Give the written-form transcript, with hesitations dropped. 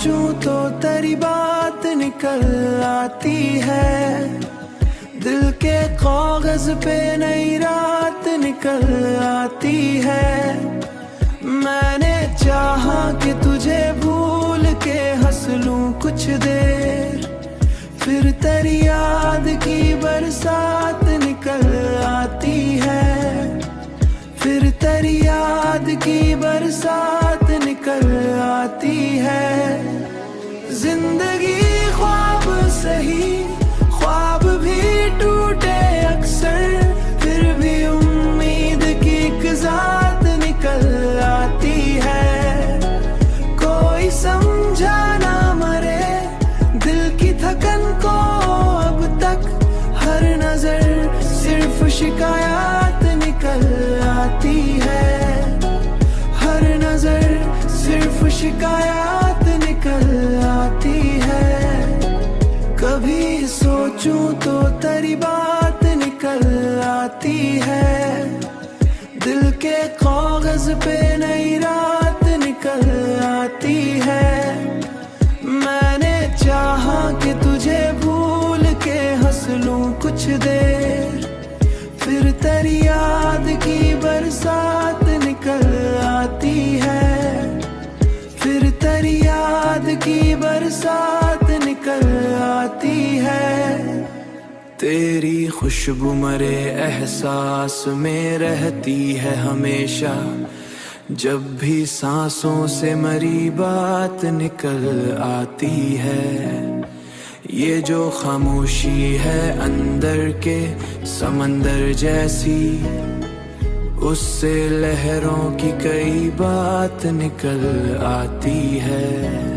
सोचूं तो तेरी बात निकल आती है। दिल के कागज पे नई रात निकल आती है। मैंने चाहा कि तुझे भूल के हंस लूं कुछ देर, फिर तेरी याद की बरसात निकल आती है। फिर तेरी याद की बरसात निकल आती है। जिंदगी ख्वाब सही, ख्वाब भी टूटे अक्सर, फिर भी उम्मीद की एक ज़ात निकल आती है। कोई समझा ना मरे दिल की थकन को अब तक, हर नजर सिर्फ शिकायत निकल आती है। हर नजर सिर्फ शिकायत निकल आती है। कभी सोचूं तो तेरी बात निकल आती है। दिल के कागज पे नई रात निकल आती है। मैंने चाहा कि तुझे भूल के हंस लूं कुछ देर, फिर तेरी याद की बरसात निकल आती है। फिर तेरी याद की बरसात निकल आती है। तेरी खुशबू मरे एहसास में रहती है हमेशा, जब भी सांसों से मरी बात निकल आती है। ये जो खामोशी है अंदर के समंदर जैसी, उससे लहरों की कई बात निकल आती है।